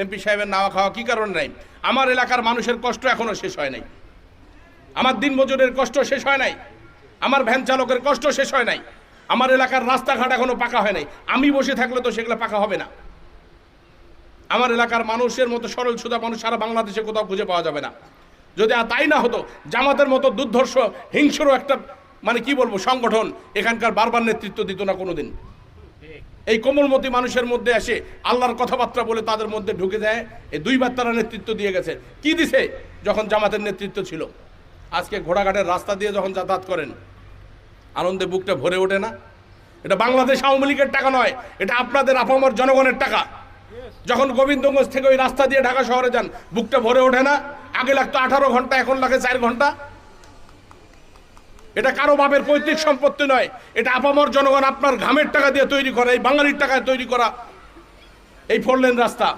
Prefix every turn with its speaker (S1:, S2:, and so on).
S1: MP সাহেবের নাওয়া খাওয়া কি কারণ নাই? আমার এলাকার মানুষের কষ্ট এখনো শেষ হয় নাই, আমার দিনমজুরের কষ্ট শেষ হয় নাই, আমার ভ্যান চালকের কষ্ট শেষ হয় নাই, আমার এলাকার রাস্তাঘাট এখনো পাকা হয় নাই। আমি বসে থাকলে তো সেগুলো পাকা হবে না। আমার এলাকার মানুষের মতো সরল সুদা মানুষ সারা বাংলাদেশে কোথাও খুঁজে পাওয়া যাবে না। যদি তাই না হতো, জামাতের মতো দুর্ধর্ষ হিংস্র একটা মানে কি বলবো সংগঠন এখানকার বারবার নেতৃত্ব দিত না কোনোদিন। এই কোমলমতি মানুষের মধ্যে এসে আল্লাহর কথাবার্তা বলে তাদের মধ্যে ঢুকে যায়। এই দুইবার তারা নেতৃত্ব দিয়ে গেছে। কি দিছে? যখন জামাতের নেতৃত্ব ছিল। আজকে ঘোড়াঘাটের রাস্তা দিয়ে যখন যাতায়াত করেন, আনন্দে বুকটা ভরে ওঠে না? এটা বাংলাদেশ আওয়ামী লীগের টাকা নয়, এটা আপনাদের আপামর জনগণের টাকা। যখন গোবিন্দগঞ্জ থেকে ওই রাস্তা দিয়ে ঢাকা শহরে যান, বুকটা ভরে ওঠে না? আগে লাগতো 18 ঘন্টা, এখন লাগে 4 ঘন্টা। এটা কারো বাপের পৈতৃক সম্পত্তি নয়, এটা আপামর জনগণ আপনার ঘামের টাকা দিয়ে তৈরি করা, এই বাঙালির টাকায় তৈরি করা এই 4 লেন রাস্তা।